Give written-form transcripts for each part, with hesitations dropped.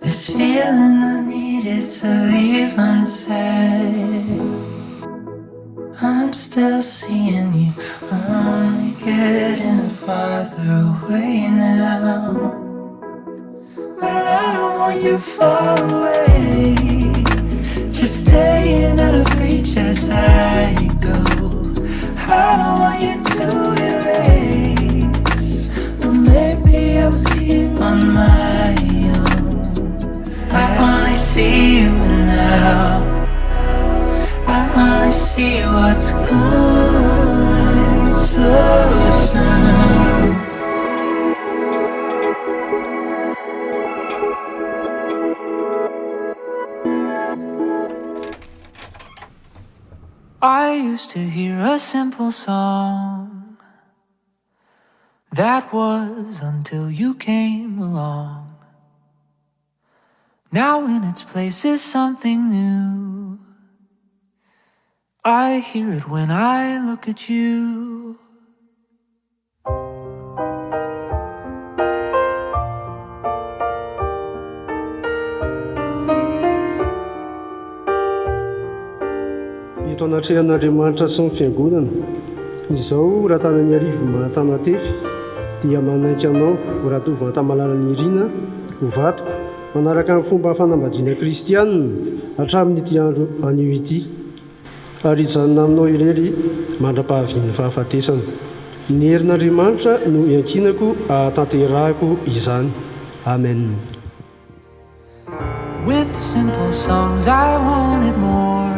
This feeling I needed to leave unsaid. I'm still seeing you, only getting farther away now. Well, I don't want you far away, just staying out of reach as I go. I don't want you to erase. Well, maybe I'll keep on my own. I only see you now. I only see what's going so soon. I used to hear a simple song. That was until you came along. Now in its place is something new. I hear it when I look at you. Eto anatrehan'Andriamanitra sy ny fiangonana, izao raha tanany arivo mahatana tefy dia manaiky anao raha tovana tamalala ny irina ho vatoko manaraka amin'ny fomba fanambadiana kristianina hatramin'ity andro anio ity, ary hijanona aminao irery mandra-pahavian'ny fahafatesana. Ny herin'Andriamanitra no iankinako ahatanterahako izany. Amen. With simple songs I wanted more.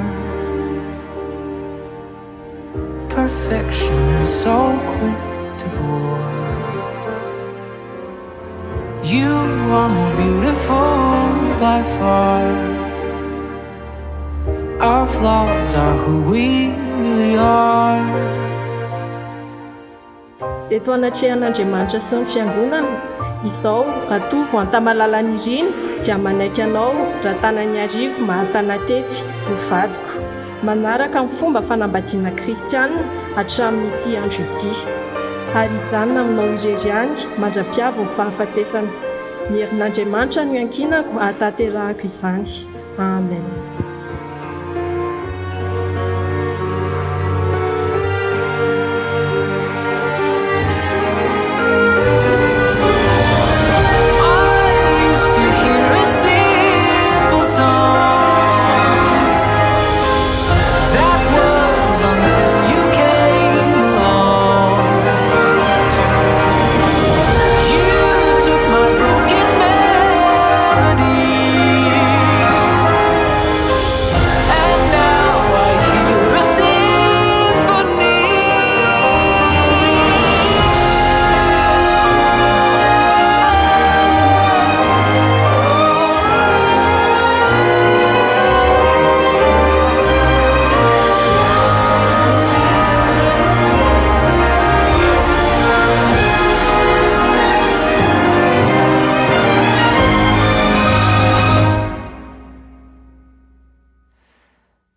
Perfection is so quick to bore. You are more beautiful by far. Our flaws are who we really are. Eto anatrehan'Andriamanitra sy ny fiangonana, izao raha tovo antamalalany irina dia manaiky anao raha tanany arivo mahatana tefy ho vadiko, manaraka amin'ny fomba fanambadiana kristianina hatramin'ity andro ity, ary hijanona aminao irery any mandra-piavo ny fahafatesana. Ny herin'Andriamanitra no iankinako ahatanterahako izany. Amen.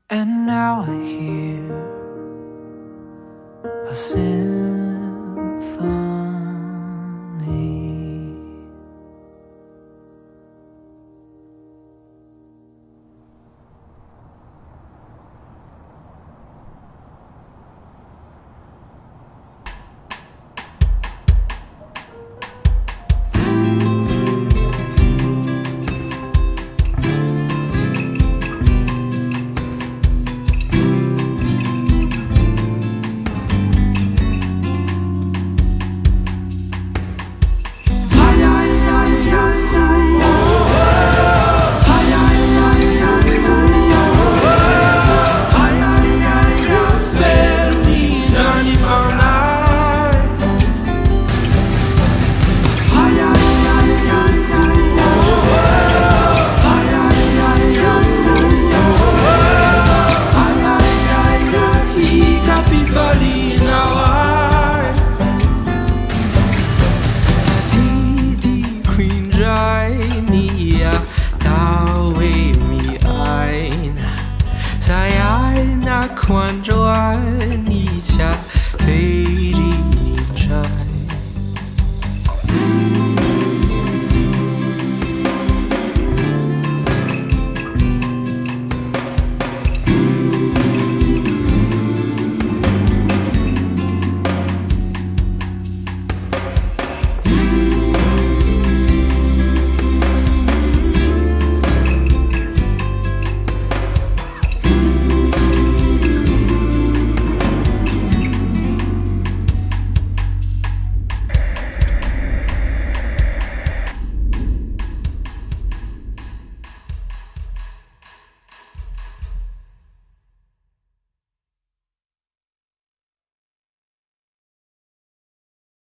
And now I hear a symphony. Quando